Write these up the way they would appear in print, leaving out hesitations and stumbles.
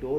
2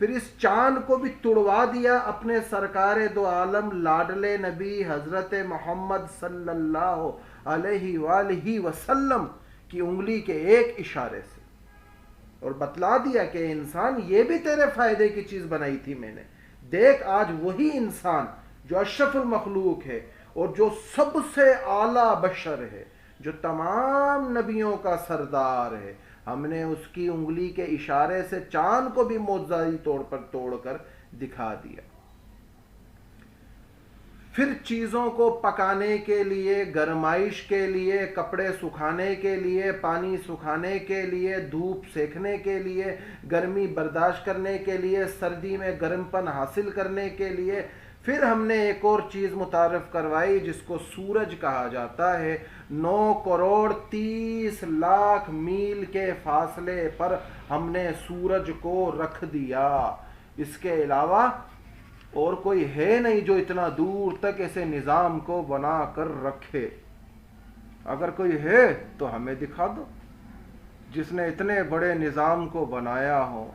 پھر اس چاند کو بھی توڑوا دیا اپنے سرکار دو عالم لاڈلے نبی حضرت محمد صلی اللہ علیہ وآلہ وسلم کی انگلی کے ایک اشارے سے، اور بتلا دیا کہ انسان یہ بھی تیرے فائدے کی چیز بنائی تھی میں نے۔ دیکھ آج وہی انسان جو اشرف المخلوق ہے اور جو سب سے اعلیٰ بشر ہے، جو تمام نبیوں کا سردار ہے، ہم نے اس کی انگلی کے اشارے سے چاند کو بھی معجزائی طور پر توڑ کر دکھا دیا۔ پھر چیزوں کو پکانے کے لیے، گرمائش کے لیے، کپڑے سکھانے کے لیے، پانی سکھانے کے لیے، دھوپ سیکنے کے لیے، گرمی برداشت کرنے کے لیے، سردی میں گرم پن حاصل کرنے کے لیے، پھر ہم نے ایک اور چیز متعارف کروائی جس کو سورج کہا جاتا ہے۔ 9 کروڑ 30 لاکھ میل کے فاصلے پر ہم نے سورج کو رکھ دیا۔ اس کے علاوہ اور کوئی ہے نہیں جو اتنا دور تک ایسے نظام کو بنا کر رکھے۔ اگر کوئی ہے تو ہمیں دکھا دو جس نے اتنے بڑے نظام کو بنایا ہو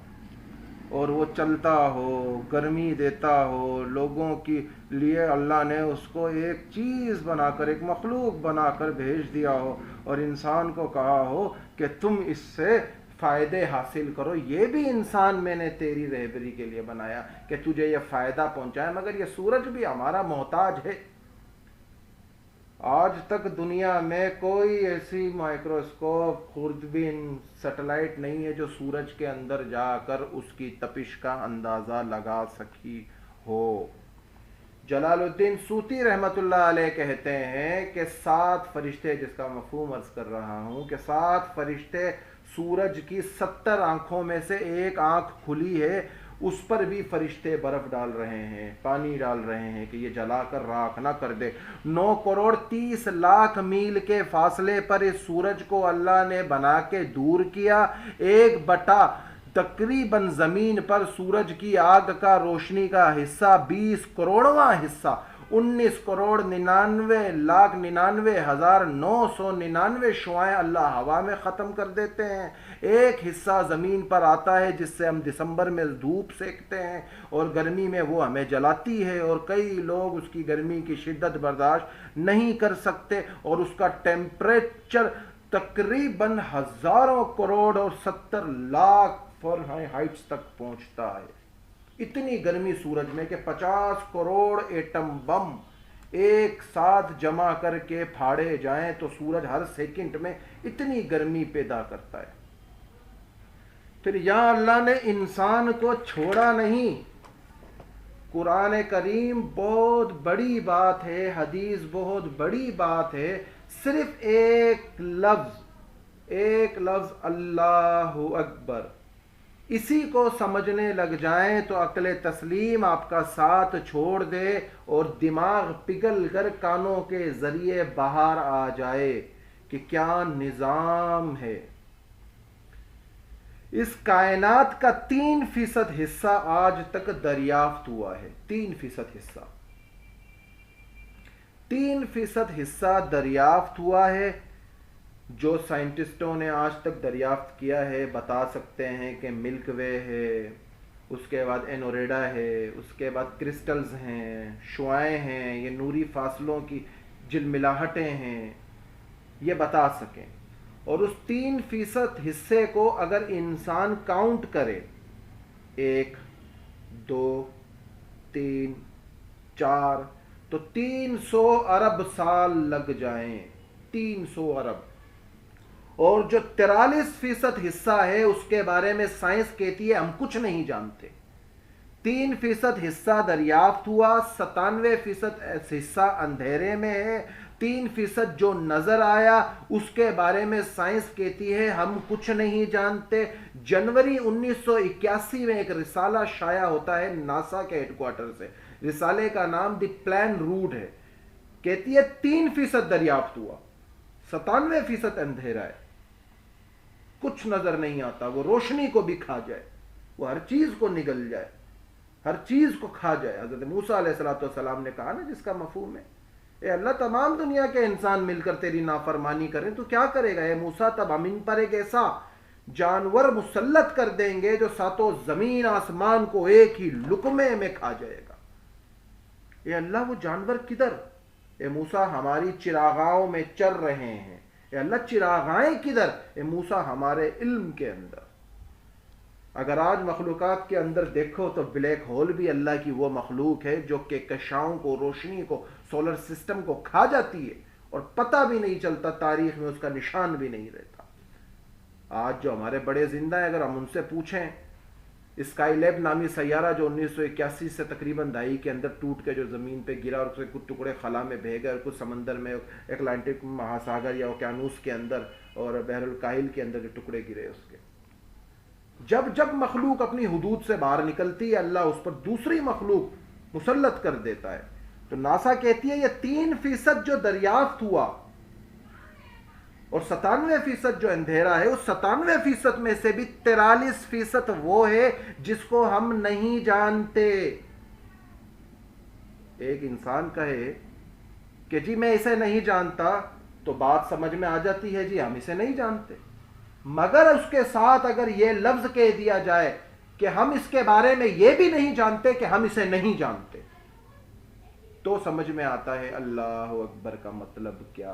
اور وہ چلتا ہو، گرمی دیتا ہو، لوگوں کے لیے اللہ نے اس کو ایک چیز بنا کر، ایک مخلوق بنا کر بھیج دیا ہو، اور انسان کو کہا ہو کہ تم اس سے فائدے حاصل کرو۔ یہ بھی انسان میں نے تیری رہبری کے لیے بنایا کہ تجھے یہ فائدہ پہنچائے، مگر یہ سورج بھی ہمارا محتاج ہے۔ آج تک دنیا میں کوئی ایسی مائکروسکوپ، خوردبین، سیٹلائٹ نہیں ہے جو سورج کے اندر جا کر اس کی تپش کا اندازہ لگا سکی ہو۔ جلال الدین سوتی رحمت اللہ علیہ کہتے ہیں کہ 7 فرشتے، جس کا مفہوم عرض کر رہا ہوں کہ 7 فرشتے سورج کی 70 آنکھوں میں سے ایک آنکھ کھلی ہے، اس پر بھی فرشتے برف ڈال رہے ہیں، پانی ڈال رہے ہیں کہ یہ جلا کر راکھ نہ کر دے۔ 9 کروڑ 30 لاکھ میل کے فاصلے پر اس سورج کو اللہ نے بنا کے دور کیا۔ 1/، تقریباً زمین پر سورج کی آگ کا روشنی کا حصہ 20 کروڑواں حصہ، 19 کروڑ 99 لاکھ 99,999 شعاعیں اللہ ہوا میں ختم کر دیتے ہیں۔ ایک حصہ زمین پر آتا ہے جس سے ہم دسمبر میں دھوپ سیکتے ہیں اور گرمی میں وہ ہمیں جلاتی ہے، اور کئی لوگ اس کی گرمی کی شدت برداشت نہیں کر سکتے، اور اس کا ٹیمپریچر تقریباً ہزاروں کروڑ اور 70 لاکھ فارنہائٹس تک پہنچتا ہے۔ اتنی گرمی سورج میں کہ 50 کروڑ ایٹم بم ایک ساتھ جمع کر کے پھاڑے جائیں تو سورج ہر سیکنڈ میں اتنی گرمی پیدا کرتا ہے۔ پھر یہاں اللہ نے انسان کو چھوڑا نہیں۔ قرآن کریم بہت بڑی بات ہے، حدیث بہت بڑی بات ہے، صرف ایک لفظ اللہ اکبر، اسی کو سمجھنے لگ جائیں تو عقل تسلیم آپ کا ساتھ چھوڑ دے اور دماغ پگھل کر کانوں کے ذریعے باہر آ جائے کہ کیا نظام ہے۔ اس کائنات کا 3% حصہ آج تک دریافت ہوا ہے۔ 3% حصہ 3% حصہ دریافت ہوا ہے۔ جو سائنٹسٹوں نے آج تک دریافت کیا ہے بتا سکتے ہیں کہ ملک وے ہے، اس کے بعد اینوریڈا ہے، اس کے بعد کرسٹلز ہیں، شعاعیں ہیں، یہ نوری فاصلوں کی جلملاہٹیں ہیں، یہ بتا سکیں۔ اور اس 3% حصے کو اگر انسان کاؤنٹ کرے، 1 2 3 4 تو 300 ارب سال لگ جائیں، 300 ارب۔ اور جو 43% حصہ ہے اس کے بارے میں سائنس کہتی ہے ہم کچھ نہیں جانتے۔ 3% حصہ دریافت ہوا، 97% حصہ اندھیرے میں ہے، 3% جو نظر آیا اس کے بارے میں سائنس کہتی ہے ہم کچھ نہیں جانتے۔ جنوری 1981 میں ایک رسالہ شائع ہوتا ہے ناسا کے ہیڈ کوارٹر سے، رسالے کا نام دی پلان روٹ ہے، کہتی ہے 3% دریافت ہوا، 97% اندھیرا ہے، کچھ نظر نہیں آتا، وہ روشنی کو بھی کھا جائے، وہ ہر چیز کو نگل جائے، ہر چیز کو کھا جائے۔ حضرت موسیٰ علیہ السلام نے کہا نا، جس کا مفہوم ہے اے اللہ تمام دنیا کے انسان مل کر تیری نافرمانی کریں تو کیا کرے گا؟ اے موسیٰ تب ہم ان پر ایک ایسا جانور مسلط کر دیں گے جو ساتوں زمین آسمان کو ایک ہی لقمے میں کھا جائے گا۔ اے اللہ وہ جانور کدھر؟ اے موسیٰ ہماری چراغاؤں میں چر رہے ہیں۔ اے اللہ چراغائیں کدھر؟ اے موسیٰ ہمارے علم کے اندر۔ اگر آج مخلوقات کے اندر دیکھو تو بلیک ہول بھی اللہ کی وہ مخلوق ہے جو کہکشاؤں کو، روشنی کو، سولر سسٹم کو کھا جاتی ہے اور پتہ بھی نہیں چلتا، تاریخ میں اس کا نشان بھی نہیں رہتا۔ آج جو ہمارے بڑے زندہ ہیں، اگر ہم ان سے پوچھیں، اسکائی لیب نامی سیارہ جو 1981 سے تقریباً دہائی کے اندر ٹوٹ کے جو زمین پہ گرا اور اس کے کچھ ٹکڑے خلا میں بہہ گئے اور کچھ سمندر میں اٹلانٹک مہاساگر یا اوقیانوس کے اندر اور بحر الکاہل کے اندر جو ٹکڑے گرے اس کے، جب جب مخلوق اپنی حدود سے باہر نکلتی ہے اللہ اس پر دوسری مخلوق مسلط کر دیتا ہے۔ تو ناسا کہتی ہے یہ 3% جو دریافت ہوا اور 97% جو اندھیرا ہے، اس 97% میں سے بھی 43% وہ ہے جس کو ہم نہیں جانتے۔ ایک انسان کہے کہ جی میں اسے نہیں جانتا تو بات سمجھ میں آ جاتی ہے، جی ہم اسے نہیں جانتے، مگر اس کے ساتھ اگر یہ لفظ کہہ دیا جائے کہ ہم اس کے بارے میں یہ بھی نہیں جانتے کہ ہم اسے نہیں جانتے، تو سمجھ میں آتا ہے اللہ اکبر کا مطلب کیا۔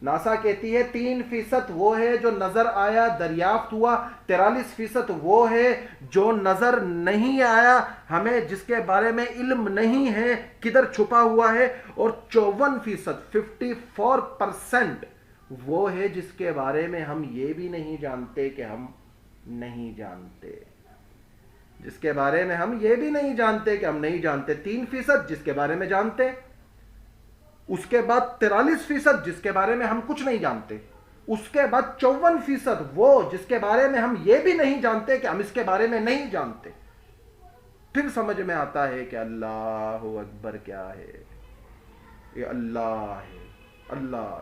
ناسا کہتی ہے 3% وہ ہے جو نظر آیا، دریافت ہوا، 43% وہ ہے جو نظر نہیں آیا، ہمیں جس کے بارے میں علم نہیں ہے کدھر چھپا ہوا ہے، اور 54% وہ ہے جس کے بارے میں ہم یہ بھی نہیں جانتے کہ ہم نہیں جانتے، جس کے بارے میں ہم یہ بھی نہیں جانتے کہ ہم نہیں جانتے۔ 3% جس کے بارے میں جانتے، اس کے بعد 43% جس کے بارے میں ہم کچھ نہیں جانتے، اس کے بعد 54% وہ جس کے بارے میں ہم یہ بھی نہیں جانتے کہ ہم اس کے بارے میں نہیں جانتے۔ پھر سمجھ میں آتا ہے کہ اللہ اکبر کیا ہے، یہ اللہ ہے، اللہ۔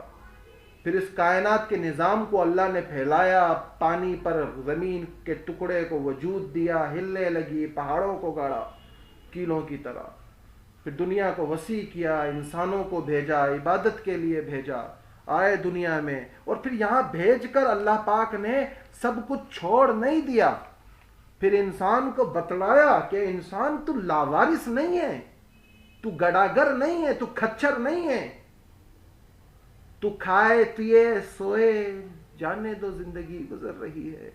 پھر اس کائنات کے نظام کو اللہ نے پھیلایا، پانی پر زمین کے ٹکڑے کو وجود دیا، ہلنے لگی، پہاڑوں کو گاڑا کیلوں کی طرح، پھر دنیا کو وسیع کیا، انسانوں کو بھیجا، عبادت کے لیے بھیجا، آئے دنیا میں، اور پھر یہاں بھیج کر اللہ پاک نے سب کچھ چھوڑ نہیں دیا، پھر انسان کو بتلایا کہ انسان تو لاوارث نہیں ہے، تو گڑاگر نہیں ہے، تو کھچر نہیں ہے، تو کھائے پیے سوئے جانے دو، زندگی گزر رہی ہے۔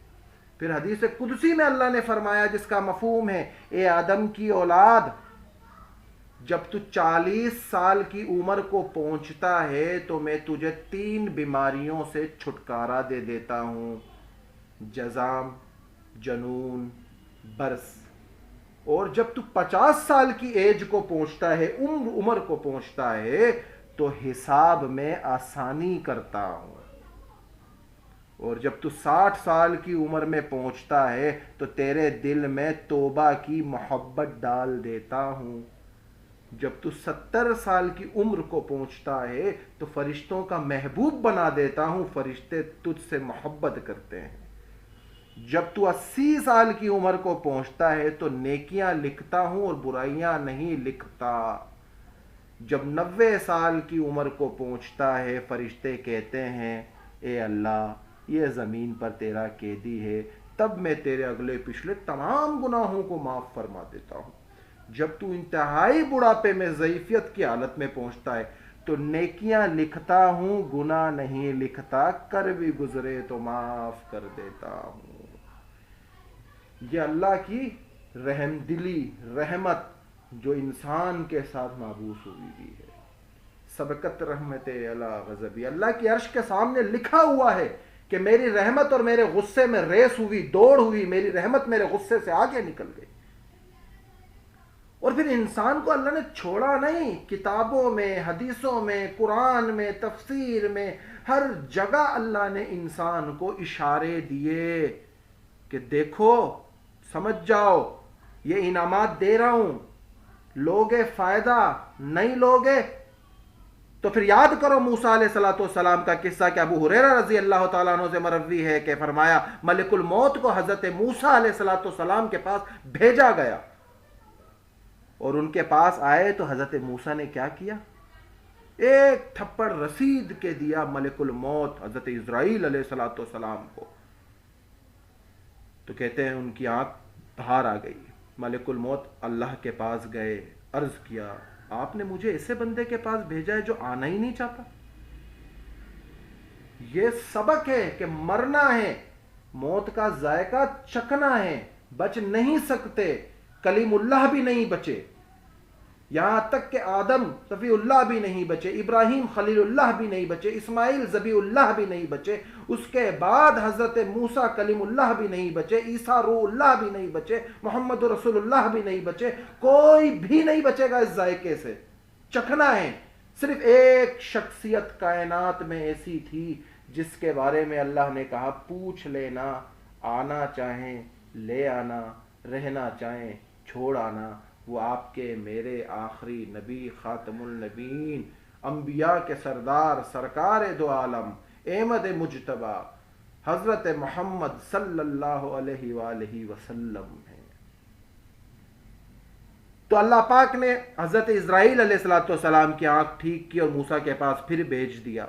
پھر حدیث قدسی میں اللہ نے فرمایا جس کا مفہوم ہے، اے آدم کی اولاد، جب تو 40 سال کی عمر کو پہنچتا ہے تو میں تجھے 3 بیماریوں سے چھٹکارا دے دیتا ہوں، جزام، جنون، برس۔ اور جب تو 50 سال کی ایج کو پہنچتا ہے، عمر کو پہنچتا ہے، تو حساب میں آسانی کرتا ہوں، اور جب تو 60 سال کی عمر میں پہنچتا ہے تو تیرے دل میں توبہ کی محبت ڈال دیتا ہوں، جب تو 70 سال کی عمر کو پہنچتا ہے تو فرشتوں کا محبوب بنا دیتا ہوں، فرشتے تجھ سے محبت کرتے ہیں، جب تو 80 سال کی عمر کو پہنچتا ہے تو نیکیاں لکھتا ہوں اور برائیاں نہیں لکھتا، جب 90 سال کی عمر کو پہنچتا ہے فرشتے کہتے ہیں اے اللہ یہ زمین پر تیرا قیدی ہے، تب میں تیرے اگلے پچھلے تمام گناہوں کو معاف فرما دیتا ہوں، جب تو انتہائی بڑھاپے میں ضعیفیت کی حالت میں پہنچتا ہے تو نیکیاں لکھتا ہوں گناہ نہیں لکھتا، کر بھی گزرے تو معاف کر دیتا ہوں۔ یہ اللہ کی رحم دلی، رحمت جو انسان کے ساتھ مابوس ہوئی بھی ہے، سبقت رحمت اعلی غضبی، اللہ کی عرش کے سامنے لکھا ہوا ہے کہ میری رحمت اور میرے غصے میں ریس ہوئی، دوڑ ہوئی، میری رحمت میرے غصے سے آگے نکل گئی۔ اور پھر انسان کو اللہ نے چھوڑا نہیں، کتابوں میں، حدیثوں میں، قرآن میں، تفسیر میں، ہر جگہ اللہ نے انسان کو اشارے دیے کہ دیکھو، سمجھ جاؤ، یہ انعامات دے رہا ہوں، لوگے فائدہ، نہیں لوگے تو پھر یاد کرو موسیٰ علیہ السلام کا قصہ کہ ابو ہریرہ رضی اللہ تعالیٰ عنہ سے مروی ہے کہ فرمایا ملک الموت کو حضرت موسیٰ علیہ السلام کے پاس بھیجا گیا، اور ان کے پاس آئے تو حضرت موسیٰ نے کیا کیا؟ ایک تھپڑ رسید کے دیا ملک الموت حضرت اسرائیل علیہ السلام کو تو کہتے ہیں ان کی آنکھ باہر آ گئی. ملک الموت اللہ کے پاس گئے, عرض کیا آپ نے مجھے ایسے بندے کے پاس بھیجا ہے جو آنا ہی نہیں چاہتا. یہ سبق ہے کہ مرنا ہے, موت کا ذائقہ چکھنا ہے, بچ نہیں سکتے. کلیم اللہ بھی نہیں بچے, یہاں تک کہ آدم صفی اللہ بھی نہیں بچے, ابراہیم خلیل اللہ بھی نہیں بچے, اسماعیل ذبی اللہ بھی نہیں بچے, اس کے بعد حضرت موسیٰ کلیم اللہ بھی نہیں بچے, عیسیٰ روح اللہ بھی نہیں بچے, محمد رسول اللہ بھی نہیں بچے. کوئی بھی نہیں بچے گا اس ذائقے سے. چکھنا ہے. صرف ایک شخصیت کائنات میں ایسی تھی جس کے بارے میں اللہ نے کہا پوچھ لینا, آنا چاہیں لے آنا, رہنا چاہیں چھوڑ آنا. وہ آپ کے میرے آخری نبی خاتم النبیین, انبیاء کے سردار, سرکار دو عالم, احمد مجتبی حضرت محمد صلی اللہ علیہ وآلہ وسلم ہیں. تو اللہ پاک نے حضرت اسرائیل علیہ السلام کی آنکھ ٹھیک کی اور موسیٰ کے پاس پھر بھیج دیا,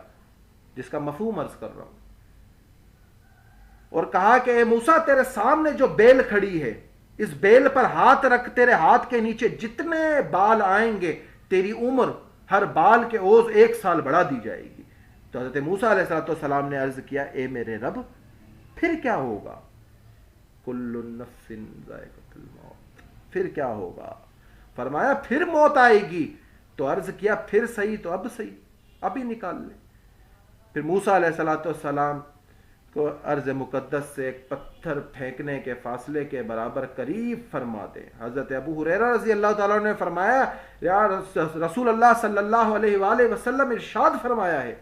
جس کا مفہوم عرض کر رہا ہوں, اور کہا کہ اے موسیٰ تیرے سامنے جو بیل کھڑی ہے اس بیل پر ہاتھ رکھ, تیرے ہاتھ کے نیچے جتنے بال آئیں گے تیری عمر ہر بال کے عوض 1 سال بڑھا دی جائے گی. تو حضرت موسیٰ علیہ السلام نے عرض کیا اے میرے رب پھر کیا ہوگا؟ کل نفس ذائقۃ الموت, پھر کیا ہوگا؟ فرمایا پھر موت آئے گی. تو عرض کیا پھر صحیح, تو اب صحیح, ابھی نکال لیں. پھر موسیٰ علیہ السلام کو عرض مقدس سے ایک پتھر پھینکنے کے فاصلے کے برابر قریب فرما دے. حضرت ابو ہریرہ رضی اللہ تعالیٰ نے فرمایا یا رسول اللہ صلی اللہ علیہ وآلہ وسلم ارشاد فرمایا ہے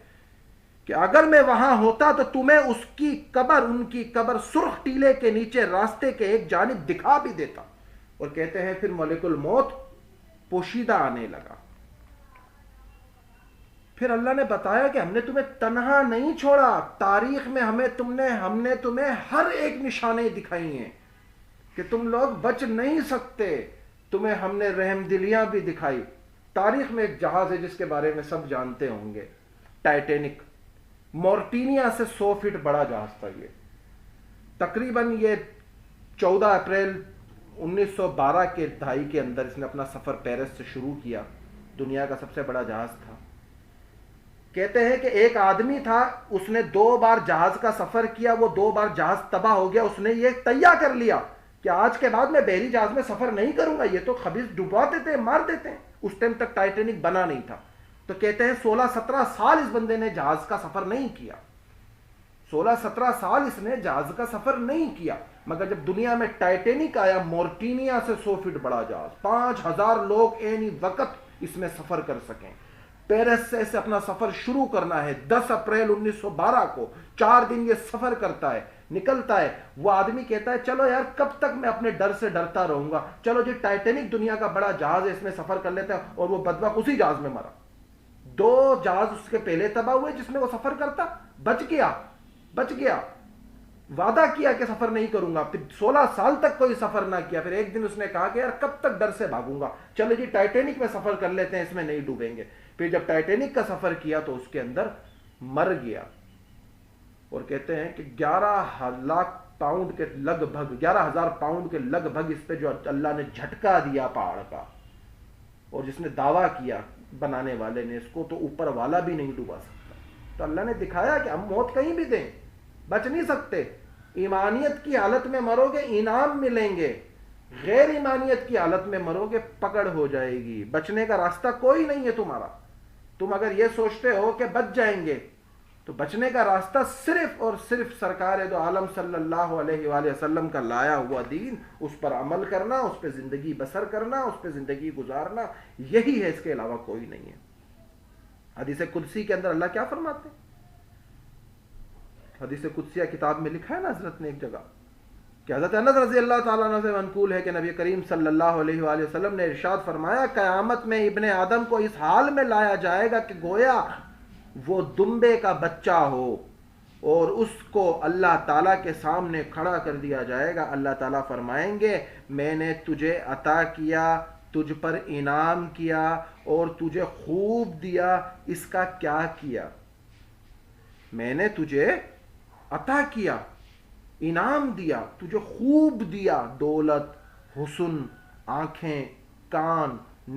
کہ اگر میں وہاں ہوتا تو تمہیں اس کی قبر, ان کی قبر سرخ ٹیلے کے نیچے راستے کے ایک جانب دکھا بھی دیتا. اور کہتے ہیں پھر ملک الموت پوشیدہ آنے لگا. پھر اللہ نے بتایا کہ ہم نے تمہیں تنہا نہیں چھوڑا, تاریخ میں ہم نے تمہیں ہر ایک نشانی دکھائی ہیں کہ تم لوگ بچ نہیں سکتے. تمہیں ہم نے رحم دلیاں بھی دکھائی. تاریخ میں ایک جہاز ہے جس کے بارے میں سب جانتے ہوں گے, ٹائٹینک. مورٹینیا سے 100 فٹ بڑا جہاز تھا یہ. تقریباً یہ 14 اپریل 1912 کے دہائی کے اندر اس نے اپنا سفر پیرس سے شروع کیا. دنیا کا سب سے بڑا جہاز تھا. کہتے ہیں کہ ایک آدمی تھا, اس نے 2 بار جہاز کا سفر کیا, وہ 2 بار جہاز تباہ ہو گیا. اس نے یہ طیہ کر لیا کہ آج کے بعد میں بحری جہاز میں سفر نہیں کروں گا, یہ تو خبیث ڈبوا دیتے ہیں, مار دیتے ہیں. اس ٹائم تک ٹائٹینک بنا نہیں تھا. تو کہتے ہیں 16-17 سال اس بندے نے جہاز کا سفر نہیں کیا. 16-17 سال اس نے جہاز کا سفر نہیں کیا. مگر جب دنیا میں ٹائٹینک آیا, مورٹینیا سے 100 فٹ بڑا جہاز, 5000 لوگ اینی وقت اس میں سفر کر سکیں. پیرس سے اسے اپنا سفر شروع کرنا ہے. 10 اپریل 1912 کو 4 دن یہ سفر کرتا ہے, نکلتا ہے. وہ آدمی کہتا ہے چلو یار کب تک میں اپنے ڈر سے ڈرتا رہوں گا, چلو جی ٹائٹینک دنیا کا بڑا جہاز ہے, اس میں سفر کر لیتا ہے. اور وہ بدبخت اسی جہاز میں مرا. 2 جہاز اس کے پہلے تباہ ہوئے جس میں وہ سفر کرتا, بچ گیا. وعدہ کیا کہ سفر نہیں کروں گا, پھر 16 سال تک کوئی سفر نہ کیا. پھر ایک دن اس نے کہا کہ یار کب تک ڈر سے بھاگوں گا, چلو جی ٹائٹینک میں سفر کر لیتے ہیں, اس میں نہیں ڈوبیں گے. پھر جب ٹائٹینک کا سفر کیا تو اس کے اندر مر گیا. اور کہتے ہیں کہ 11,000 پاؤنڈ کے لگ بھگ اس پہ جو اللہ نے جھٹکا دیا پہاڑ کا, اور جس نے دعویٰ کیا بنانے والے نے اس کو, تو اوپر والا بھی نہیں ڈوبا سکتا. تو اللہ نے دکھایا کہ ہم موت کہیں بھی دیں بچ نہیں سکتے. ایمانیت کی حالت میں مرو گے انعام ملیں گے, غیر ایمانیت کی حالت میں مرو گے پکڑ ہو جائے گی. بچنے کا راستہ کوئی نہیں ہے تمہارا. تم اگر یہ سوچتے ہو کہ بچ جائیں گے تو بچنے کا راستہ صرف اور صرف سرکار دو عالم صلی اللہ علیہ وآلہ وسلم کا لایا ہوا دین, اس پر عمل کرنا, اس پہ زندگی بسر کرنا, اس پہ زندگی گزارنا, یہی ہے, اس کے علاوہ کوئی نہیں ہے. حدیث قدسی کے اندر اللہ کیا فرماتے ہیں؟ حدیث قدسیہ کتاب میں لکھا ہے نا حضرت نے ایک جگہ کہ حضرت انس رضی اللہ تعالیٰ عنہ سے منقول ہے کہ نبی کریم صلی اللہ علیہ وآلہ وسلم نے ارشاد فرمایا قیامت میں ابن آدم کو اس حال میں لایا جائے گا کہ گویا وہ دمبے کا بچہ ہو, اور اس کو اللہ تعالیٰ کے سامنے کھڑا کر دیا جائے گا. اللہ تعالیٰ فرمائیں گے میں نے تجھے عطا کیا, تجھ پر انعام کیا اور تجھے خوب دیا, اس کا کیا کیا؟ میں نے تجھے عطا کیا, انعام دیا، تجھے خوب دیا، دولت، حسن، آنکھیں، کان،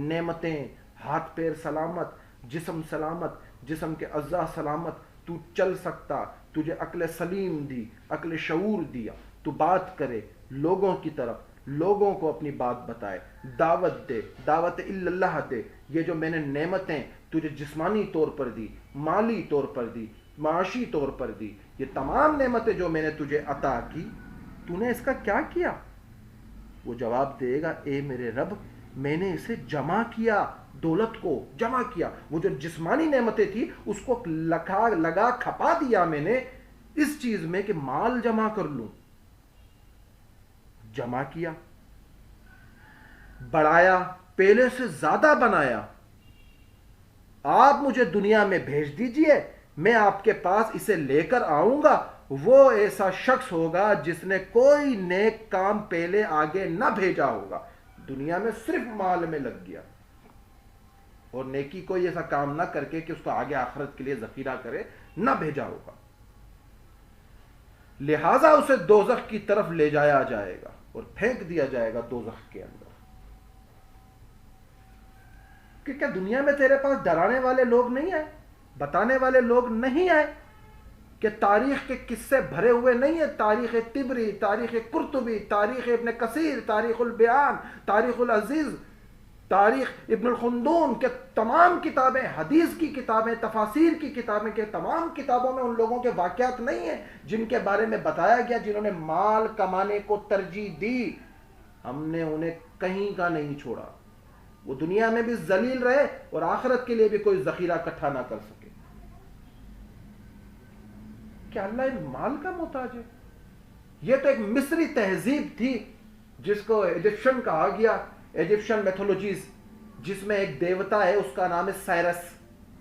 نعمتیں، ہاتھ پیر سلامت، جسم سلامت، جسم کے اعضاء سلامت، تو چل سکتا، تجھے عقل سلیم دی، عقل شعور دیا، تو بات کرے لوگوں کی طرف، لوگوں کو اپنی بات بتائے، دعوت دے، دعوت اللہ دے۔ یہ جو میں نے نعمتیں تجھے جسمانی طور پر دی، مالی طور پر دی، معاشی طور پر دی، یہ تمام نعمتیں جو میں نے تجھے عطا کی، تو نے اس کا کیا کیا؟ وہ جواب دے گا، اے میرے رب، میں نے اسے جمع کیا، دولت کو جمع کیا، وہ جو جسمانی نعمتیں تھی اس کو لگا کھپا دیا میں نے اس چیز میں کہ مال جمع کر لوں، جمع کیا، بڑھایا، پہلے سے زیادہ بنایا۔ آپ مجھے دنیا میں بھیج دیجئے، میں آپ کے پاس اسے لے کر آؤں گا۔ وہ ایسا شخص ہوگا جس نے کوئی نیک کام پہلے آگے نہ بھیجا ہوگا، دنیا میں صرف مال میں لگ گیا اور نیکی کوئی ایسا کام نہ کر کے کہ اس کو آگے آخرت کے لیے ذخیرہ کرے نہ بھیجا ہوگا، لہذا اسے دوزخ کی طرف لے جایا جائے گا اور پھینک دیا جائے گا دوزخ کے اندر۔ کہ کیا دنیا میں تیرے پاس ڈرانے والے لوگ نہیں آئے، بتانے والے لوگ نہیں آئے، کہ تاریخ کے قصے بھرے ہوئے نہیں ہیں؟ تاریخ طبری، تاریخ قرطبی، تاریخ ابن کثیر، تاریخ البیان، تاریخ العزیز، تاریخ ابن الخلدون کے تمام کتابیں، حدیث کی کتابیں، تفاسیر کی کتابیں کے تمام کتابوں میں ان لوگوں کے واقعات نہیں ہیں جن کے بارے میں بتایا گیا جنہوں نے مال کمانے کو ترجیح دی۔ ہم نے انہیں کہیں کا نہیں چھوڑا، وہ دنیا میں بھی ذلیل رہے اور آخرت کے لیے بھی کوئی ذخیرہ اکٹھا نہ کر سکے۔ کیا اللہ ان مال کا محتاج ہے؟ یہ تو ایک مصری تہذیب تھی جس کو ایجپشن کہا گیا، ایجپشن میتھولوجیز، جس میں ایک دیوتا ہے اس کا نام ہے سائرس،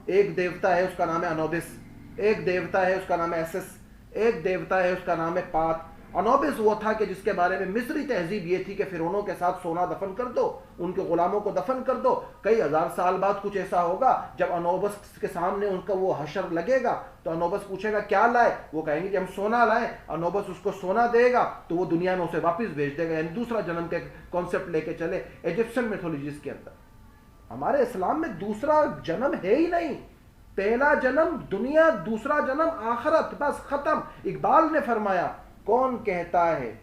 ایک دیوتا ہے اس کا نام ہے انوبس، ایک دیوتا ہے اس کا نام ہے ایسس، ایک دیوتا ہے اس کا نام ہے پات۔ انوبس وہ تھا کہ جس کے بارے میں مصری تہذیب یہ تھی کہ فرعونوں کے ساتھ سونا دفن کر دو، ان کے غلاموں کو دفن کر دو، کئی ہزار سال بعد کچھ ایسا ہوگا جب انوبس کے سامنے ان کا وہ حشر لگے گا تو انوبس پوچھے گا کیا لائے، وہ کہیں گے کہ ہم سونا لائیں، انوبس اس کو سونا دے گا تو وہ دنیا میں اسے واپس بھیج دے گا، یعنی دوسرا جنم کے کانسیپٹ لے کے چلے ایجپشن میتھولوجیز کے اندر۔ ہمارے اسلام میں دوسرا جنم ہے ہی نہیں، پہلا جنم دنیا، دوسرا جنم آخرت، بس ختم۔ اقبال نے فرمایا، کون کہتا ہے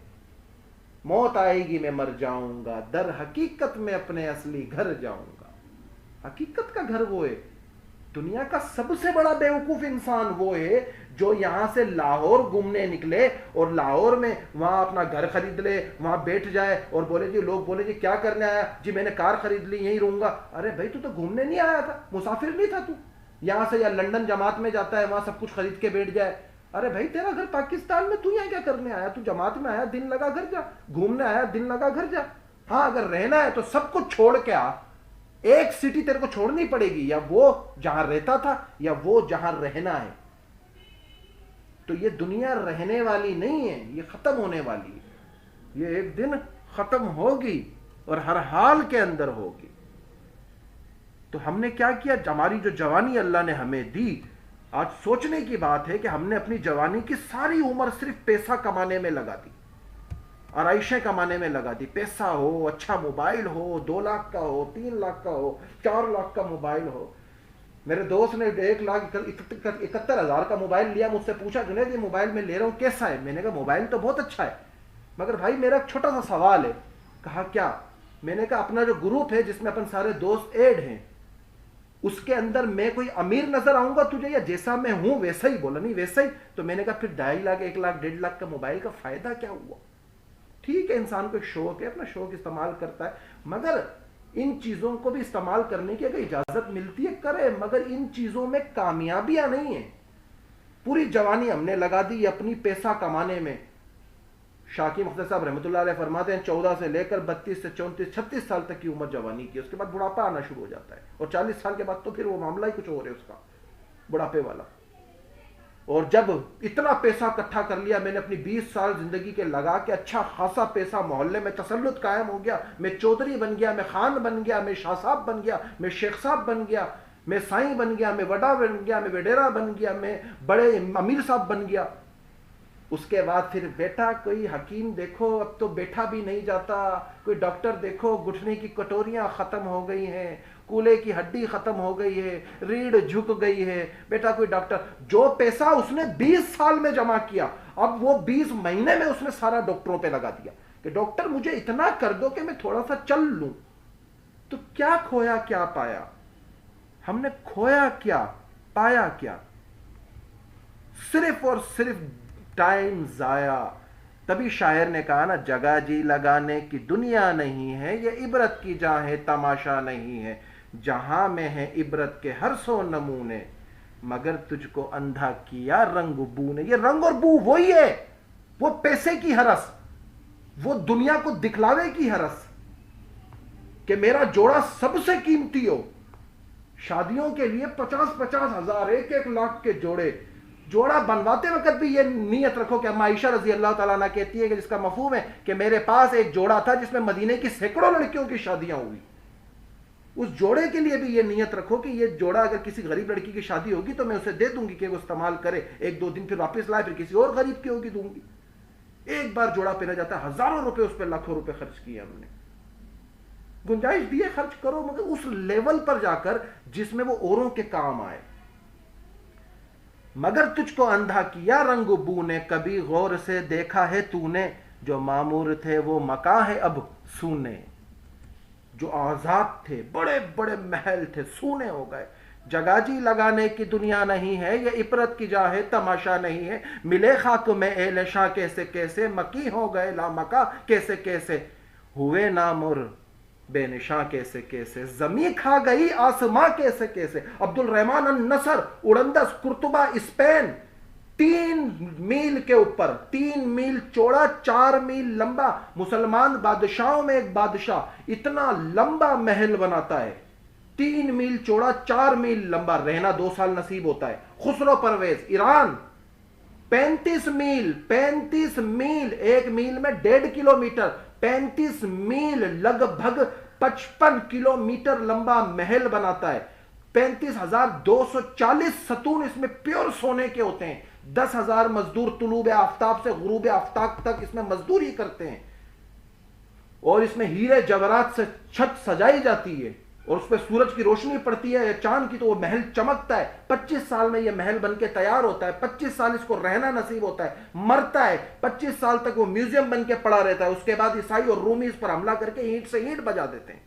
موت آئے گی میں مر جاؤں گا، در حقیقت میں اپنے اصلی گھر جاؤں گا۔ حقیقت کا گھر وہ ہے، دنیا کا سب سے بڑا بیوقوف انسان وہ ہے جو یہاں سے لاہور گھومنے نکلے اور لاہور میں وہاں اپنا گھر خرید لے، وہاں بیٹھ جائے اور بولے جی، لوگ بولے جی کیا کرنے آیا، جی میں نے کار خرید لی یہیں رہوں گا۔ ارے بھائی تو گھومنے نہیں آیا تھا، مسافر نہیں تھا تو، یہاں سے یا لندن جماعت میں جاتا ہے وہاں سب کچھ خرید کے بیٹھ جائے۔ ارے بھائی تیرا گھر پاکستان میں، تو یہاں کیا کرنے آیا؟ تو جماعت میں آیا دن لگا گھر جا، گھومنے آیا دن لگا گھر جا۔ ہاں اگر رہنا ہے تو سب کچھ چھوڑ کے آ، ایک سٹی تیرے کو چھوڑنی پڑے گی، یا وہ جہاں رہتا تھا یا وہ جہاں رہنا ہے۔ تو یہ دنیا رہنے والی نہیں ہے، یہ ختم ہونے والی ہے، یہ ایک دن ختم ہوگی اور ہر حال کے اندر ہوگی۔ تو ہم نے کیا کیا؟ ہماری جو جوانی اللہ نے ہمیں دی، آج سوچنے کی بات ہے کہ ہم نے اپنی جوانی کی ساری عمر صرف پیسہ کمانے میں لگا دی، آرائشیں کمانے میں لگا دی۔ پیسہ ہو، اچھا موبائل ہو، 2 لاکھ کا ہو، 3 لاکھ کا ہو، 4 لاکھ کا موبائل ہو۔ میرے دوست نے 1,71,000 کا موبائل لیا، مجھ سے پوچھا جنید یہ موبائل میں لے رہا ہوں کیسا ہے؟ میں نے کہا موبائل تو بہت اچھا ہے، مگر بھائی میرا ایک چھوٹا سا سوال ہے۔ کہا کیا؟ میں نے کہا اپنا جو گروپ ہے جس میں اپن سارے دوست ایڈ ہیں، اس کے اندر میں کوئی امیر نظر آؤں گا تجھے، یا جیسا میں ہوں ویسا ہی؟ بولا نہیں ویسا ہی۔ تو میں نے کہا پھر 2.5 لاکھ 1 لاکھ 1.5 لاکھ کا موبائل کا فائدہ کیا ہوا؟ ٹھیک ہے انسان کو ایک شوق ہے، اپنا شوق استعمال کرتا ہے، مگر ان چیزوں کو بھی استعمال کرنے کی اگر اجازت ملتی ہے کرے، مگر ان چیزوں میں کامیابیاں نہیں ہیں۔ پوری جوانی ہم نے لگا دی اپنی پیسہ کمانے میں۔ شاکی مختصر صاحب رحمۃ اللہ علیہ فرماتے ہیں 14 سے لے کر 32 سے 34 36 سال تک کی عمر جوانی کی، اس کے بعد بڑھاپا آنا شروع ہو جاتا ہے، اور 40 سال کے بعد تو پھر وہ معاملہ ہی کچھ اور ہے اس کا، بڑھاپے والا۔ اور جب اتنا پیسہ اکٹھا کر لیا میں نے اپنی 20 سال زندگی کے لگا کے، اچھا خاصا پیسہ، محلے میں تسلط قائم ہو گیا، میں چودھری بن گیا، میں خان بن گیا، میں شاہ صاحب بن گیا، میں شیخ صاحب بن گیا، میں سائیں بن گیا، میں وڈا بن گیا، میں وڈیرا بن گیا، میں بڑے امیر صاحب بن گیا۔ اس کے بعد پھر بیٹا کوئی حکیم دیکھو، اب تو بیٹھا بھی نہیں جاتا، کوئی ڈاکٹر دیکھو، گھٹنے کی کٹوریاں ختم ہو گئی ہیں، کولے کی ہڈی ختم ہو گئی ہے، ریڑھ جھک گئی ہے، بیٹا کوئی ڈاکٹر۔ جو پیسہ اس نے 20 سال میں جمع کیا، اب وہ 20 مہینے میں اس نے سارا ڈاکٹروں پہ لگا دیا کہ ڈاکٹر مجھے اتنا کر دو کہ میں تھوڑا سا چل لوں۔ تو کیا کھویا کیا پایا؟ ہم نے کھویا کیا، پایا کیا؟ صرف اور صرف ٹائم ضائع۔ تبھی شاعر نے کہا نا، جگہ جی لگانے کی دنیا نہیں ہے، یہ عبرت کی جا ہے تماشا نہیں ہے، جہاں میں ہے عبرت کے ہر سو نمونے، مگر تجھ کو اندھا کیا رنگ بو نے۔ یہ رنگ اور بو وہی ہے، وہ پیسے کی ہرس، وہ دنیا کو دکھلاوے کی ہرس کہ میرا جوڑا سب سے قیمتی ہو۔ شادیوں کے لیے 50-50 ہزار، 1-1 لاکھ کے جوڑا بنواتے وقت بھی یہ نیت رکھو کہ اما عائشہ رضی اللہ تعالیٰ عنہ کہتی ہے کہ جس کا مفہوم ہے کہ میرے پاس ایک جوڑا تھا جس میں مدینے کی سینکڑوں لڑکیوں کی شادیاں ہوئی، اس جوڑے کے لیے بھی یہ نیت رکھو کہ یہ جوڑا اگر کسی غریب لڑکی کی شادی ہوگی تو میں اسے دے دوں گی کہ وہ استعمال کرے، 1-2 دن پھر واپس لائے، پھر کسی اور غریب کی ہوگی دوں گی۔ ایک بار جوڑا پہنا جاتا ہے، ہزاروں روپے اس پہ، لاکھوں روپے خرچ کیے ہم نے۔ گنجائش دیے خرچ کرو، مگر اس لیول پر جا کر جس میں وہ اوروں کے کام آئے۔ مگر تجھ کو اندھا کیا رنگ بو نے، کبھی غور سے دیکھا ہے تو نے، جو معمور تھے وہ مکاں ہے اب سونے۔ جو آزاد تھے، بڑے بڑے محل تھے، سونے ہو گئے۔ جگہ جی لگانے کی دنیا نہیں ہے، یہ عبرت کی جا ہے تماشا نہیں ہے، ملے خاک میں اہل شاہ کیسے کیسے، مکی ہو گئے لامکا کیسے کیسے، ہوئے نامور بے نشاں کیسے کیسے، زمین کھا گئی آسماں کیسے کیسے۔ عبد الرحمن النصر، اڑندس، قرطبہ، اسپین، 3 میل کے اوپر، 3 میل چوڑا، 4 میل لمبا، مسلمان بادشاہوں میں ایک بادشاہ اتنا لمبا محل بناتا ہے، 3 میل چوڑا، 4 میل لمبا، رہنا 2 سال نصیب ہوتا ہے۔ خسرو پرویز، ایران، 35 میل، 1 میل میں 1.5 کلومیٹر، 35 میل لگ بھگ 55 کلومیٹر لمبا محل بناتا ہے، 35,240 ستون اس میں پیور سونے کے ہوتے ہیں، 10,000 مزدور طلوع آفتاب سے غروب آفتاب تک اس میں مزدوری کرتے ہیں، اور اس میں ہیرے جواہرات سے چھت سجائی جاتی ہے، اور اس پہ سورج کی روشنی پڑتی ہے یا چاند کی تو وہ محل چمکتا ہے۔ 25 سال میں یہ محل بن کے تیار ہوتا ہے، 25 سال اس کو رہنا نصیب ہوتا ہے، مرتا ہے 25 سال تک وہ میوزیم بن کے پڑا رہتا ہے، اس کے بعد عیسائی اور رومی اس پر حملہ کر کے اینٹ سے اینٹ بجا دیتے ہیں۔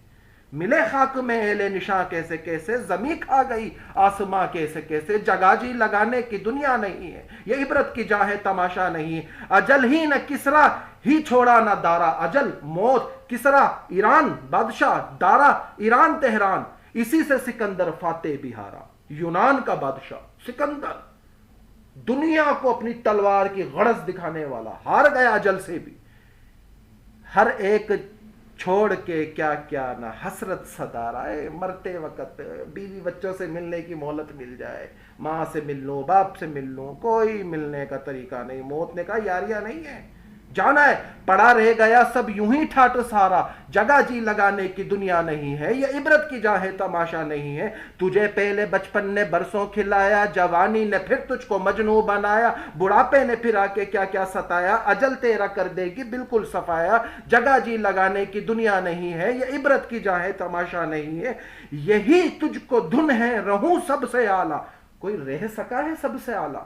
ملے خاک میں اہل نشاں کیسے کیسے، زمین کھا گئی آسماں کیسے کیسے، جگہ جی لگانے کی دنیا نہیں ہے، یہ عبرت کی جا ہے تماشا نہیں ہے، اجل ہی نہ کسرا ہی چھوڑا نہ دارا، اجل موت، کسرا ایران بادشاہ، دارا ایران تہران، اسی سے سکندر فاتح بہارا، یونان کا بادشاہ سکندر، دنیا کو اپنی تلوار کی غرض دکھانے والا، ہار گیا اجل سے بھی، ہر ایک چھوڑ کے کیا کیا نہ حسرت ستارا ہے، مرتے وقت بیوی بچوں سے ملنے کی مہلت مل جائے، ماں سے مل لوں، باپ سے مل لوں، کوئی ملنے کا طریقہ نہیں، موت نے کہا یاریاں نہیں ہے، جانا ہے، پڑا رہ گیا سب یوں ہی ٹھاٹ سارا، جگہ جی لگانے کی دنیا نہیں ہے، یہ عبرت کی جا ہے تماشا نہیں ہے، تجھے پہلے بچپن نے برسوں کھلایا، جوانی نے پھر تجھ کو مجنوں بنایا، بڑھاپے نے پھر آ کے کیا کیا ستایا، اجل تیرا کر دے گی بالکل صفایا، جگہ جی لگانے کی دنیا نہیں ہے، یہ عبرت کی جا ہے تماشا نہیں ہے، یہی تجھ کو دھن ہے رہوں سب سے اعلیٰ۔ کوئی رہ سکا ہے سب سے اعلیٰ؟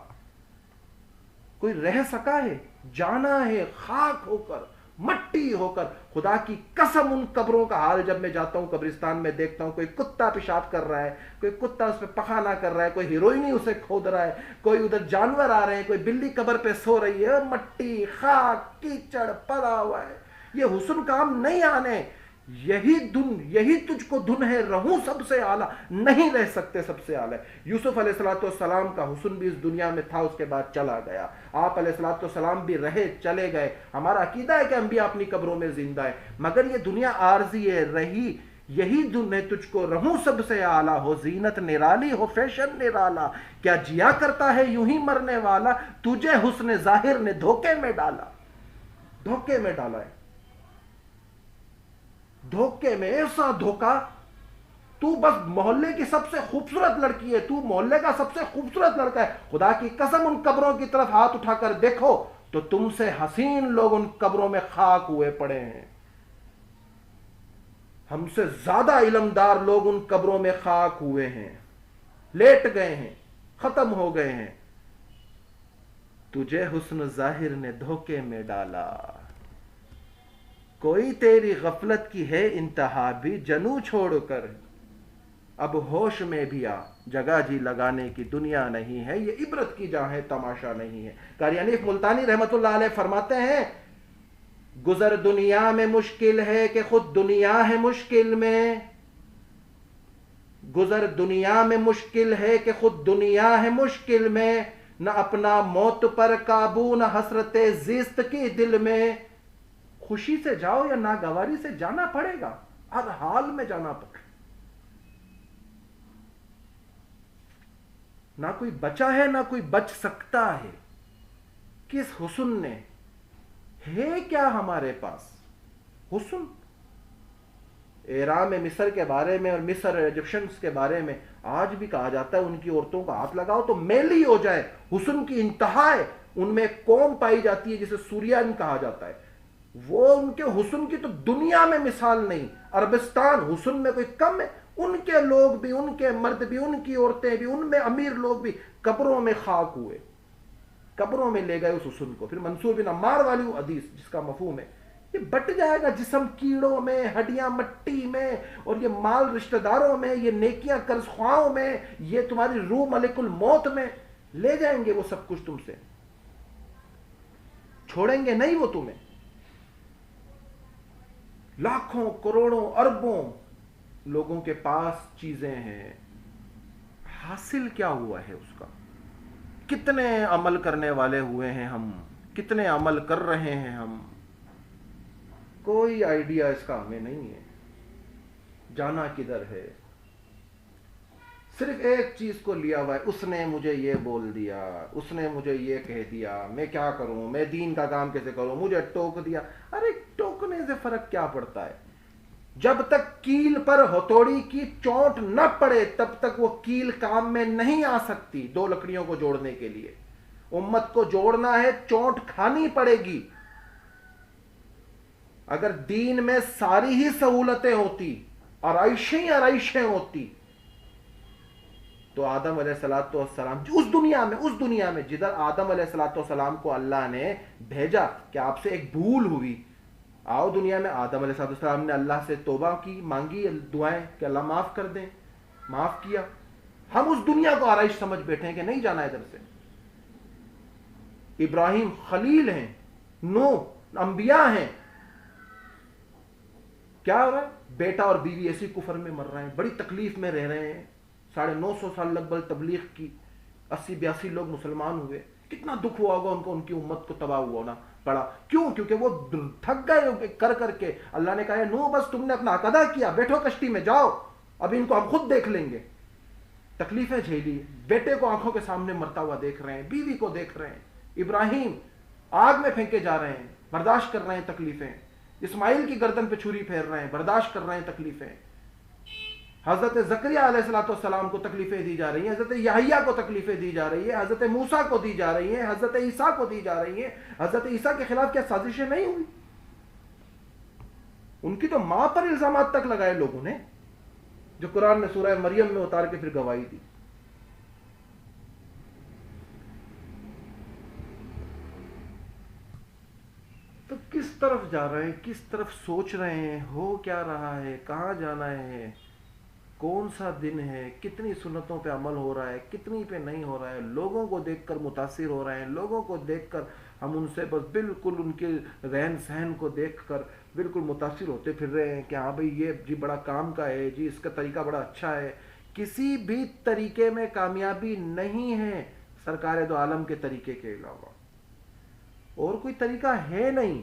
کوئی رہ سکا ہے؟ جانا ہے خاک ہو کر، مٹی ہو کر۔ خدا کی قسم ان قبروں کا حال جب میں جاتا ہوں قبرستان میں دیکھتا ہوں، کوئی کتا پیشاب کر رہا ہے، کوئی کتا اس پہ پخانہ کر رہا ہے، کوئی ہیروئنی اسے کھود رہا ہے، کوئی ادھر جانور آ رہے ہیں، کوئی بلی قبر پہ سو رہی ہے، مٹی، خاک، کیچڑ پڑا ہوا ہے، یہ حسن کام نہیں آنے، یہی تجھ کو دھن ہے رہوں سب سے اعلیٰ، نہیں رہ سکتے سب سے اعلیٰ۔ یوسف علیہ السلام کا حسن بھی اس دنیا میں تھا، اس کے بعد چلا گیا، آپ علیہ السلام بھی رہے چلے گئے، ہمارا عقیدہ ہے کہ انبیاء اپنی قبروں میں زندہ ہے، مگر یہ دنیا عارضی ہے، رہی یہی دن ہے تجھ کو رہوں سب سے اعلیٰ، ہو زینت نرالی ہو فیشن نرالا، کیا جیا کرتا ہے یوں ہی مرنے والا، تجھے حسن ظاہر نے دھوکے میں ڈالا، دھوکے میں ڈالا ہے، دھوکے میں، ایسا دھوکا، تو بس محلے کی سب سے خوبصورت لڑکی ہے، تو محلے کا سب سے خوبصورت لڑکا ہے، خدا کی قسم ان قبروں کی طرف ہاتھ اٹھا کر دیکھو، تو تم سے حسین لوگ ان قبروں میں خاک ہوئے پڑے ہیں، ہم سے زیادہ علمدار لوگ ان قبروں میں خاک ہوئے ہیں، لیٹ گئے ہیں، ختم ہو گئے ہیں، تجھے حسن ظاہر نے دھوکے میں ڈالا، کوئی تیری غفلت کی ہے انتہا بھی جنو چھوڑ کر، اب ہوش میں بھی آ، جگہ جی لگانے کی دنیا نہیں ہے، یہ عبرت کی جہاں ہے تماشا نہیں ہے۔ قاری حنیف ملتانی رحمت اللہ علیہ فرماتے ہیں گزر دنیا میں مشکل ہے کہ خود دنیا ہے مشکل میں، گزر دنیا میں مشکل ہے کہ خود دنیا ہے مشکل میں، نہ اپنا موت پر قابو نہ حسرت زیست کی دل میں، خوشی سے جاؤ یا ناگواری سے جانا پڑے گا، ہر حال میں جانا پڑے گا، نہ کوئی بچا ہے نہ کوئی بچ سکتا ہے، کس حسن نے ہے کیا ہمارے پاس حسن۔ ایران مصر کے بارے میں اور مصر ایجپشنز کے بارے میں آج بھی کہا جاتا ہے ان کی عورتوں کا ہاتھ لگاؤ تو میلی ہو جائے، حسن کی انتہا ہے۔ ان میں ایک قوم پائی جاتی ہے جسے سوریان کہا جاتا ہے، وہ ان کے حسن کی تو دنیا میں مثال نہیں، عربستان حسن میں کوئی کم ہے، ان کے لوگ بھی، ان کے مرد بھی، ان کی عورتیں بھی، ان میں امیر لوگ بھی قبروں میں خاک ہوئے، قبروں میں لے گئے اس حسن کو۔ پھر منصور بن عمار والی وہ حدیث جس کا مفہوم ہے یہ بٹ جائے گا جسم کیڑوں میں، ہڈیاں مٹی میں، اور یہ مال رشتہ داروں میں، یہ نیکیاں قرض خواہوں میں، یہ تمہاری روح ملک الموت میں، لے جائیں گے وہ سب کچھ تم سے، چھوڑیں گے نہیں وہ تمہیں۔ لاکھوں کروڑوں اربوں لوگوں کے پاس چیزیں ہیں، حاصل کیا ہوا ہے اس کا؟ کتنے عمل کرنے والے ہوئے ہیں ہم، کتنے عمل کر رہے ہیں ہم، کوئی آئیڈیا اس کا ہمیں نہیں ہے جانا کدھر ہے۔ صرف ایک چیز کو لیا ہوا ہے، اس نے مجھے یہ بول دیا، اس نے مجھے یہ کہہ دیا، میں کیا کروں، میں دین کا کام کیسے کروں، مجھے ٹوک دیا۔ ارے ٹوکنے سے فرق کیا پڑتا ہے؟ جب تک کیل پر ہتھوڑی کی چوٹ نہ پڑے تب تک وہ کیل کام میں نہیں آ سکتی۔ دو لکڑیوں کو جوڑنے کے لیے امت کو جوڑنا ہے، چوٹ کھانی پڑے گی۔ اگر دین میں ساری ہی سہولتیں ہوتی، آرائشیں ہوتی، تو آدم علیہ السلام اس دنیا میں جدھر آدم علیہ السلام کو اللہ نے بھیجا، کہ آپ سے ایک بھول ہوئی، آؤ دنیا میں۔ آدم علیہ السلام نے اللہ سے توبہ کی، مانگی دعائیں کہ اللہ معاف کر دیں، معاف کیا۔ ہم اس دنیا کو آرائش سمجھ بیٹھے ہیں کہ نہیں جانا ادھر سے۔ ابراہیم خلیل ہیں، نوح انبیاء ہیں، کیا ہو رہا ہے؟ بیٹا اور بیوی ایسی کفر میں مر رہے ہیں، بڑی تکلیف میں رہ رہے ہیں، 950 سال لگ بھگ تبلیغ کی، 80-82 لوگ مسلمان ہوئے، کتنا دکھ ہوا ہوگا ان کو، ان کی امت کو تباہ ہونا پڑا۔ کیوں؟ کیونکہ وہ تھک گئے کر کے۔ اللہ نے کہا نو بس تم نے اپنا حق ادا کیا، بیٹھو کشتی میں جاؤ، اب ان کو ہم خود دیکھ لیں گے۔ تکلیفیں جھیلی، بیٹے کو آنکھوں کے سامنے مرتا ہوا دیکھ رہے ہیں، بیوی کو دیکھ رہے ہیں، ابراہیم آگ میں پھینکے جا رہے ہیں، برداشت کر رہے ہیں تکلیفیں، اسماعیل کی گردن پہ چھری پھیر رہے ہیں، برداشت کر رہے ہیں تکلیفیں، حضرت زکریا علیہ السلام کو تکلیفیں دی جا رہی ہیں، حضرت یحییٰ کو تکلیفیں دی جا رہی ہیں، حضرت موسیٰ کو دی جا رہی ہیں، حضرت عیسیٰ کو دی جا رہی ہیں۔ حضرت عیسیٰ کے خلاف کیا سازشیں نہیں ہوئی؟ ان کی تو ماں پر الزامات تک لگائے لوگوں نے، جو قرآن نے سورہ مریم میں اتار کے پھر گواہی دی۔ تو کس طرف جا رہے ہیں، کس طرف سوچ رہے ہیں، ہو کیا رہا ہے، کہاں جانا ہے، کون سا دن ہے، کتنی سنتوں پہ عمل ہو رہا ہے، کتنی پہ نہیں ہو رہا ہے؟ لوگوں کو دیکھ کر متاثر ہو رہے ہیں، لوگوں کو دیکھ کر ہم ان سے بس بالکل ان کے رہن سہن کو دیکھ کر بالکل متاثر ہوتے پھر رہے ہیں کہ ہاں بھئی یہ جی بڑا کام کا ہے، جی اس کا طریقہ بڑا اچھا ہے۔ کسی بھی طریقے میں کامیابی نہیں ہے سرکار دو عالم کے طریقے کے علاوہ، اور کوئی طریقہ ہے نہیں۔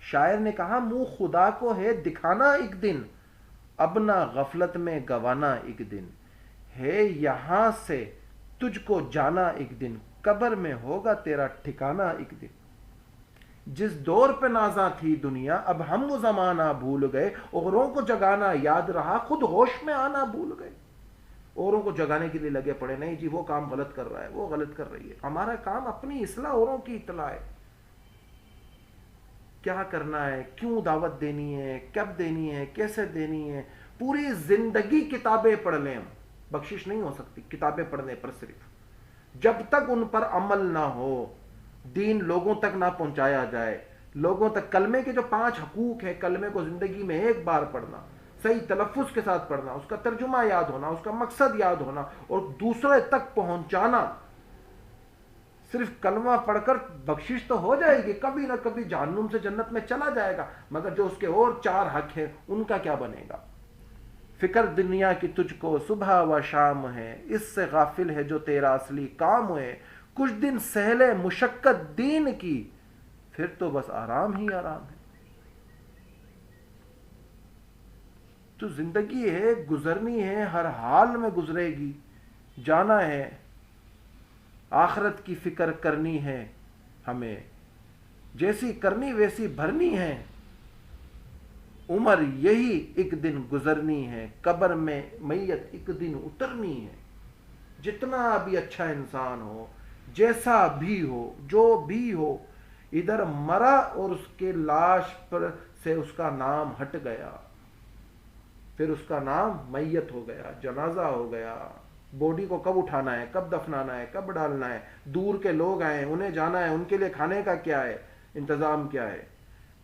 شاعر نے کہا منہ خدا کو ہے دکھانا ایک دن، اب نہ غفلت میں گوانا ایک دن، ہے یہاں سے تجھ کو جانا ایک دن، قبر میں ہوگا تیرا ٹھکانہ ایک دن۔ جس دور پہ نازاں تھی دنیا اب ہم وہ زمانہ بھول گئے، اوروں کو جگانا یاد رہا خود ہوش میں آنا بھول گئے۔ اوروں کو جگانے کے لیے لگے پڑے، نہیں جی وہ کام غلط کر رہا ہے، وہ غلط کر رہی ہے، ہمارا کام اپنی اصلاح، اوروں کی اطلاع ہے۔ کیا کرنا ہے، کیوں دعوت دینی ہے، کب دینی ہے، کیسے دینی ہے، پوری زندگی کتابیں پڑھ لیں ہم، بخشش نہیں ہو سکتی کتابیں پڑھنے پر صرف، جب تک ان پر عمل نہ ہو، دین لوگوں تک نہ پہنچایا جائے، لوگوں تک کلمے کے جو 5 حقوق ہیں، کلمے کو زندگی میں ایک بار پڑھنا، صحیح تلفظ کے ساتھ پڑھنا، اس کا ترجمہ یاد ہونا، اس کا مقصد یاد ہونا اور دوسرے تک پہنچانا، صرف کلمہ پڑھ کر بخشش تو ہو جائے گی، کبھی نہ کبھی جہنم سے جنت میں چلا جائے گا، مگر جو اس کے اور 4 حق ہیں ان کا کیا بنے گا؟ فکر دنیا کی تجھ کو صبح و شام ہے، اس سے غافل ہے جو تیرا اصلی کام ہے، کچھ دن سہلے مشقت دین کی، پھر تو بس آرام ہی آرام ہے۔ تو زندگی ہے، گزرنی ہے، ہر حال میں گزرے گی، جانا ہے، آخرت کی فکر کرنی ہے ہمیں، جیسی کرنی ویسی بھرنی ہے، عمر یہی ایک دن گزرنی ہے، قبر میں میت ایک دن اترنی ہے۔ جتنا بھی اچھا انسان ہو، جیسا بھی ہو، جو بھی ہو، ادھر مرا اور اس کے لاش پر سے اس کا نام ہٹ گیا، پھر اس کا نام میت ہو گیا، جنازہ ہو گیا۔ بوڈی کو کب اٹھانا ہے، کب دفنانا ہے، کب ڈالنا ہے، دور کے لوگ آئے انہیں جانا ہے، ان کے لیے کھانے کا کیا ہے انتظام، کیا ہے،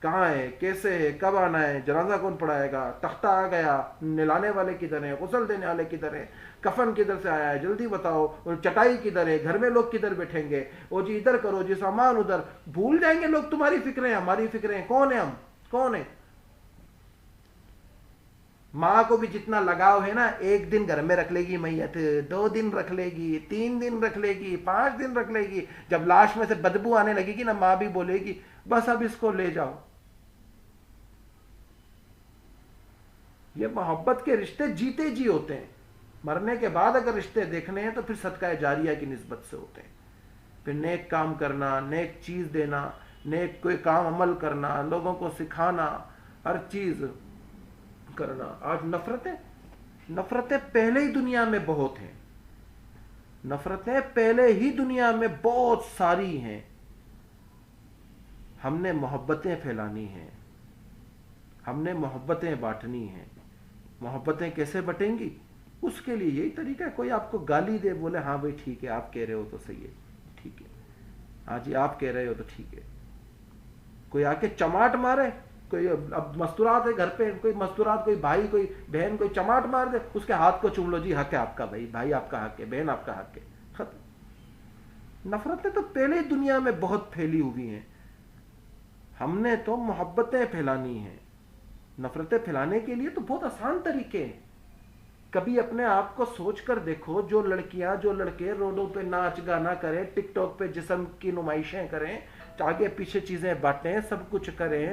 کہاں ہے، کیسے ہے، کب آنا ہے، جنازہ کون پڑھائے گا، تختہ آ گیا، نلانے والے کدھر ہیں، غسل دینے والے کدھر ہیں، کفن کدھر سے آیا ہے جلدی بتاؤ، اور چٹائی کدھر ہے، گھر میں لوگ کدھر بیٹھیں گے، وہ جی ادھر کرو جی سامان ادھر، بھول جائیں گے لوگ تمہاری فکریں ہماری فکریں، کون ہیں ہم، کون ہیں؟ ماں کو بھی جتنا لگاؤ ہے نا، 1 دن گھر میں رکھ لے گی میت، 2 دن رکھ لے گی، 3 دن رکھ لے گی، 5 دن رکھ لے گی، جب لاش میں سے بدبو آنے لگے گی نا، ماں بھی بولے گی بس اب اس کو لے جاؤ۔ یہ محبت کے رشتے جیتے جی ہوتے ہیں، مرنے کے بعد اگر رشتے دیکھنے ہیں تو پھر صدقہ جاریہ کی نسبت سے ہوتے ہیں، پھر نیک کام کرنا، نیک چیز دینا، نیک کوئی کام عمل کرنا، لوگوں کو سکھانا، ہر چیز کرنا۔ آج نفرتیں پہلے ہی دنیا میں بہت ہیں، نفرتیں پہلے ہی دنیا میں بہت ساری ہیں، ہم نے محبتیں پھیلانی ہیں، ہم نے محبتیں بانٹنی ہیں۔ محبتیں کیسے بٹیں گی؟ اس کے لیے یہی طریقہ ہے، کوئی آپ کو گالی دے، بولے ہاں بھائی ٹھیک ہے آپ کہہ رہے ہو تو صحیح ہے، ٹھیک ہے، ہاں جی آپ کہہ رہے ہو تو ٹھیک ہے۔ کوئی آ کے چماٹ مارے، کوئی اب مستورات ہے گھر پہ، کوئی مستورات، کوئی بھائی کوئی بہن کوئی چماٹ مار دے، اس کے ہاتھ کو چوم لو، جی حق ہے آپ کا، بھائی آپ کا حق ہے، بہن آپ کا حق ہے، ختم۔ نفرتیں تو پہلے ہی دنیا میں بہت پھیلی ہوئی ہیں، ہم نے تو محبتیں پھیلانی ہیں۔ نفرتیں پھیلانے کے لیے تو بہت آسان طریقے ہیں، کبھی اپنے آپ کو سوچ کر دیکھو، جو لڑکیاں جو لڑکے روڈوں پہ ناچ گانا کریں، ٹک ٹاک پہ جسم کی نمائشیں کریں، آگے پیچھے چیزیں بانٹیں، سب کچھ کریں،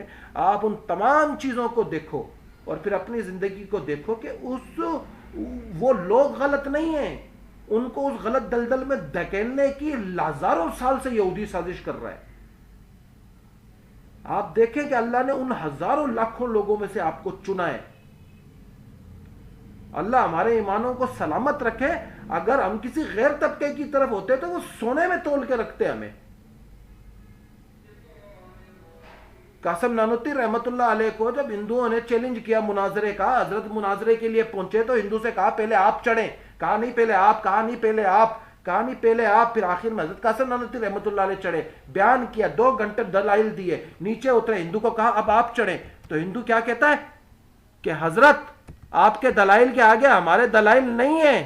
آپ ان تمام چیزوں کو دیکھو اور پھر اپنی زندگی کو دیکھو کہ وہ لوگ غلط نہیں ہیں، ان کو اس غلط دلدل میں دھکیلنے کی ہزاروں سال سے یہودی سازش کر رہا ہے۔ آپ دیکھیں کہ اللہ نے ان ہزاروں لاکھوں لوگوں میں سے آپ کو چنا ہے۔ اللہ ہمارے ایمانوں کو سلامت رکھے، اگر ہم کسی غیر طبقے کی طرف ہوتے تو وہ سونے میں تول کے رکھتے ہمیں۔ قاسم نانوتوی رحمت اللہ علیہ کو جب ہندوؤں نے چیلنج کیا مناظرے کا، حضرت مناظرے کے لیے پہنچے تو ہندو سے کہا پہلے آپ چڑھیں، کہا نہیں پہلے آپ، کہا نہیں پہلے آپ، کہا نہیں پہلے آپ، پھر آخر میں حضرت قاسم نانوتوی رحمت اللہ علیہ چڑھے، بیان کیا، 2 گھنٹے دلائل دیے، نیچے اترے، ہندو کو کہا اب آپ چڑھیں، تو ہندو کیا کہتا ہے کہ حضرت آپ کے دلائل کے آگے ہمارے دلائل نہیں ہیں،